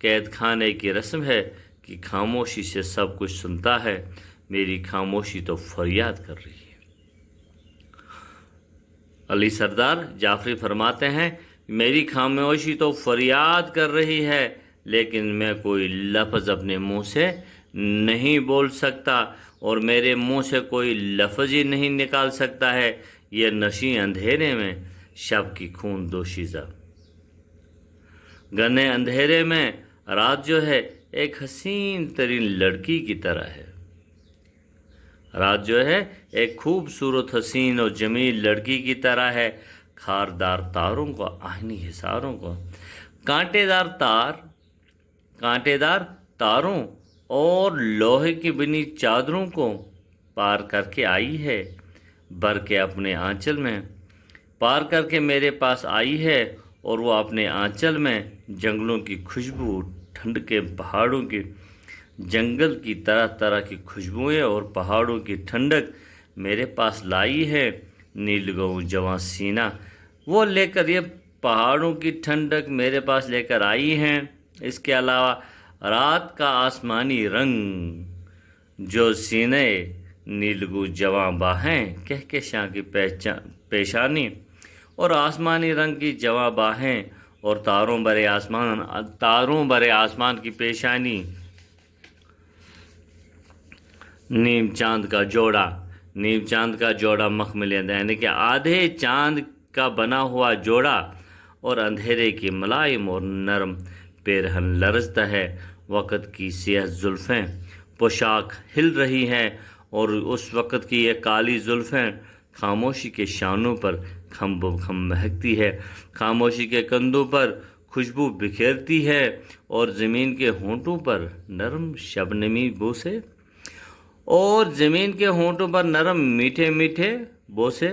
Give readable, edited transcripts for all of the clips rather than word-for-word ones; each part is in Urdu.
قید خانے کی رسم ہے کہ خاموشی سے سب کچھ سنتا ہے، میری خاموشی تو فریاد کر رہی ہے۔ علی سردار جعفری فرماتے ہیں، میری خاموشی تو فریاد کر رہی ہے، لیکن میں کوئی لفظ اپنے منہ سے نہیں بول سکتا، اور میرے منہ سے کوئی لفظ ہی نہیں نکال سکتا ہے۔ یہ نشیں اندھیرے میں شب کی خون دوشیزہ، گھنے اندھیرے میں رات جو ہے ایک حسین ترین لڑکی کی طرح ہے۔ رات جو ہے ایک خوبصورت حسین اور جمیل لڑکی کی طرح ہے، خاردار تاروں کو، آہنی حصاروں کو، کانٹے دار تاروں اور لوہے کی بنی چادروں کو پار کر کے آئی ہے، بھر کے اپنے آنچل میں پار کر کے میرے پاس آئی ہے، اور وہ اپنے آنچل میں جنگلوں کی خوشبو، ٹھنڈ کے پہاڑوں کی، جنگل کی طرح طرح کی خوشبوئیں اور پہاڑوں کی ٹھنڈک میرے پاس لائی ہے۔ نیل گوں جواں سینہ وہ لے کر، یہ پہاڑوں کی ٹھنڈک میرے پاس لے کر آئی ہیں۔ اس کے علاوہ رات کا آسمانی رنگ جو سینے، نیلگوں جواں باہیں، کہکشاں کی پیشانی اور آسمانی رنگ کی جواں باہیں، اور تاروں برے آسمان کی پیشانی، نیم چاند کا جوڑا مخملیند، یعنی کہ آدھے چاند کا بنا ہوا جوڑا، اور اندھیرے کی ملائم اور نرم پیرہن لرزتا ہے۔ وقت کی سیاہ زلفیں پوشاک ہل رہی ہیں، اور اس وقت کی یہ کالی زلفیں خاموشی کے شانوں پر کھم بخم مہکتی ہے، خاموشی کے کندھوں پر خوشبو بکھیرتی ہے، اور زمین کے ہونٹوں پر نرم شبنمی بوسے، میٹھے میٹھے بوسے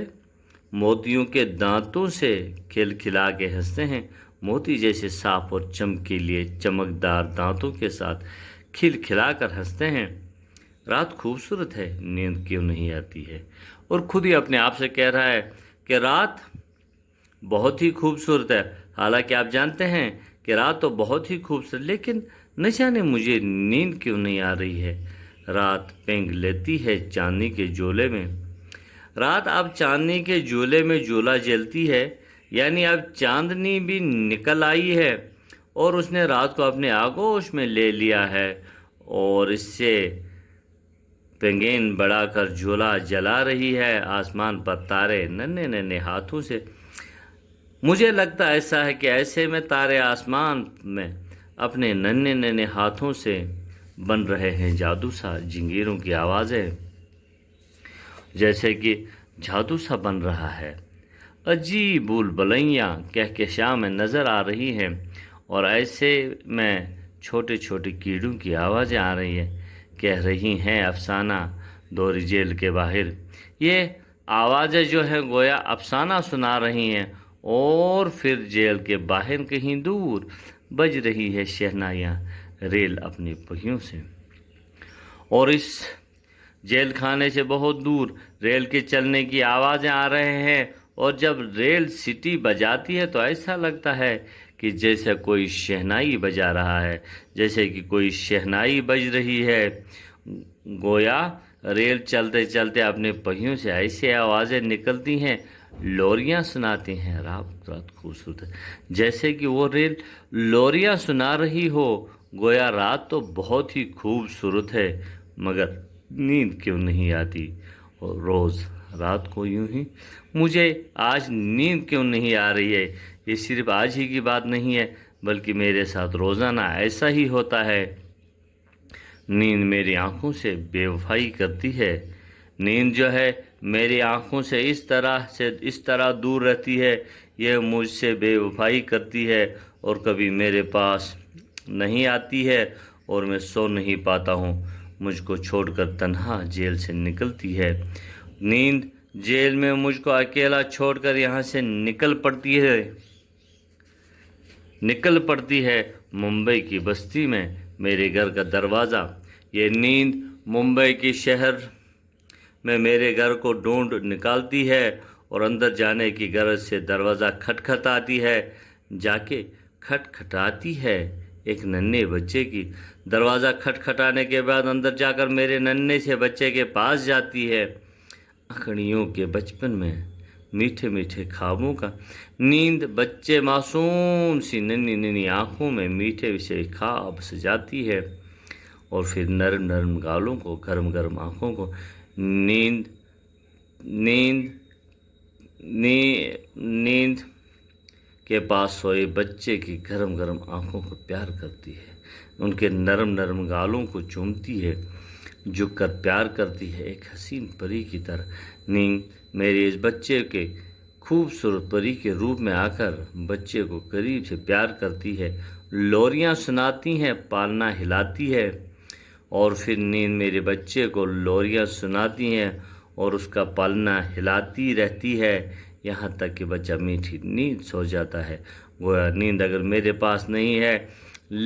موتیوں کے دانتوں سے کھلکھلا کے ہنستے ہیں، موتی جیسے صاف اور چمکیلے چمکدار دانتوں کے ساتھ کھلکھلا کر ہنستے ہیں۔ رات خوبصورت ہے، نیند کیوں نہیں آتی ہے؟ اور خود ہی اپنے آپ سے کہہ رہا ہے کہ رات بہت ہی خوبصورت ہے، حالانکہ آپ جانتے ہیں کہ رات تو بہت ہی خوبصورت، لیکن نہ جانے مجھے نیند کیوں نہیں آ رہی ہے۔ رات پینگ لیتی ہے چاندنی کے جولے میں، رات اب چاندنی کے جولے میں جولا جلتی ہے، یعنی اب چاندنی بھی نکل آئی ہے، اور اس نے رات کو اپنے آغوش میں لے لیا ہے، اور اس سے پنگین بڑھا کر جھولا جلا رہی ہے۔ آسمان پر تارے ننھے ننھے ہاتھوں سے، مجھے لگتا ایسا ہے کہ ایسے میں تارے آسمان میں اپنے ننھے ننھے ہاتھوں سے بن رہے ہیں جادو سا، جنگیروں کی آوازیں جیسے کہ جادو سا بن رہا ہے، عجیب بول بلیاں کہکشاں میں نظر آ رہی ہیں، اور ایسے میں چھوٹے چھوٹے کیڑوں کی آوازیں آ رہی ہیں، کہہ رہی ہیں افسانہ دوری جیل کے باہر۔ یہ آوازیں جو ہیں گویا افسانہ سنا رہی ہیں، اور پھر جیل کے باہر کہیں دور بج رہی ہے شہنائیاں ریل اپنی پہیوں سے، اور اس جیل خانے سے بہت دور ریل کے چلنے کی آوازیں آ رہے ہیں، اور جب ریل سٹی بجاتی ہے تو ایسا لگتا ہے کہ جیسے کوئی شہنائی بجا رہا ہے، جیسے کہ کوئی شہنائی بج رہی ہے، گویا ریل چلتے چلتے اپنے پہیوں سے ایسی آوازیں نکلتی ہیں، لوریاں سناتی ہیں۔ رات خوبصورت ہے، جیسے کہ وہ ریل لوریاں سنا رہی ہو، گویا رات تو بہت ہی خوبصورت ہے، مگر نیند کیوں نہیں آتی؟ اور روز رات کو یوں ہی مجھے آج نیند کیوں نہیں آ رہی ہے؟ یہ صرف آج ہی کی بات نہیں ہے، بلکہ میرے ساتھ روزانہ ایسا ہی ہوتا ہے۔ نیند میری آنکھوں سے بے وفائی کرتی ہے، نیند جو ہے میری آنکھوں سے اس طرح دور رہتی ہے، یہ مجھ سے بے وفائی کرتی ہے، اور کبھی میرے پاس نہیں آتی ہے، اور میں سو نہیں پاتا ہوں، مجھ کو چھوڑ کر تنہا جیل سے نکلتی ہے۔ نیند جیل میں مجھ کو اکیلا چھوڑ کر یہاں سے نکل پڑتی ہے ممبئی کی بستی میں میرے گھر کا دروازہ۔ یہ نیند ممبئی کی شہر میں میرے گھر کو ڈھونڈ نکالتی ہے، اور اندر جانے کی غرض سے دروازہ کھٹکھٹاتی ہے، جا کے کھٹکھٹاتی ہے۔ ایک ننھے بچے کی دروازہ کھٹکھٹانے کے بعد اندر جا کر میرے ننھے سے بچے کے پاس جاتی ہے۔ اکھڑیوں کے بچپن میں میٹھے میٹھے خوابوں کا نیند بچے معصوم سی ننھی ننھی آنکھوں میں میٹھے سے خواب سجاتی ہے، اور پھر نرم نرم گالوں کو، گرم گرم آنکھوں کو نیند نیند نیند کے پاس سوئے بچے کی گرم گرم آنکھوں کو پیار کرتی ہے، ان کے نرم نرم گالوں کو چومتی ہے، جھک کر پیار کرتی ہے، ایک حسین پری کی طرح۔ نیند میرے اس بچے کے خوبصورت پری کے روپ میں آ کر بچے کو قریب سے پیار کرتی ہے، لوریاں سناتی ہے، پالنا ہلاتی ہے، اور پھر نیند میرے بچے کو لوریاں سناتی ہے اور اس کا پالنا ہلاتی رہتی ہے، یہاں تک کہ بچہ میٹھی نیند سو جاتا ہے۔ گویا نیند اگر میرے پاس نہیں ہے،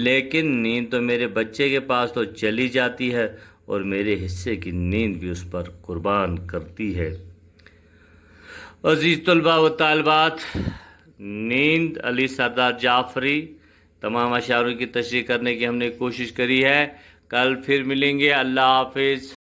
لیکن نیند تو میرے بچے کے پاس تو چلی جاتی ہے، اور میرے حصے کی نیند بھی اس پر قربان کرتی ہے۔ عزیز طلباء و طالبات، نیند علی سردار جعفری تمام اشعاروں کی تشریح کرنے کی ہم نے کوشش کری ہے۔ کل پھر ملیں گے۔ اللہ حافظ۔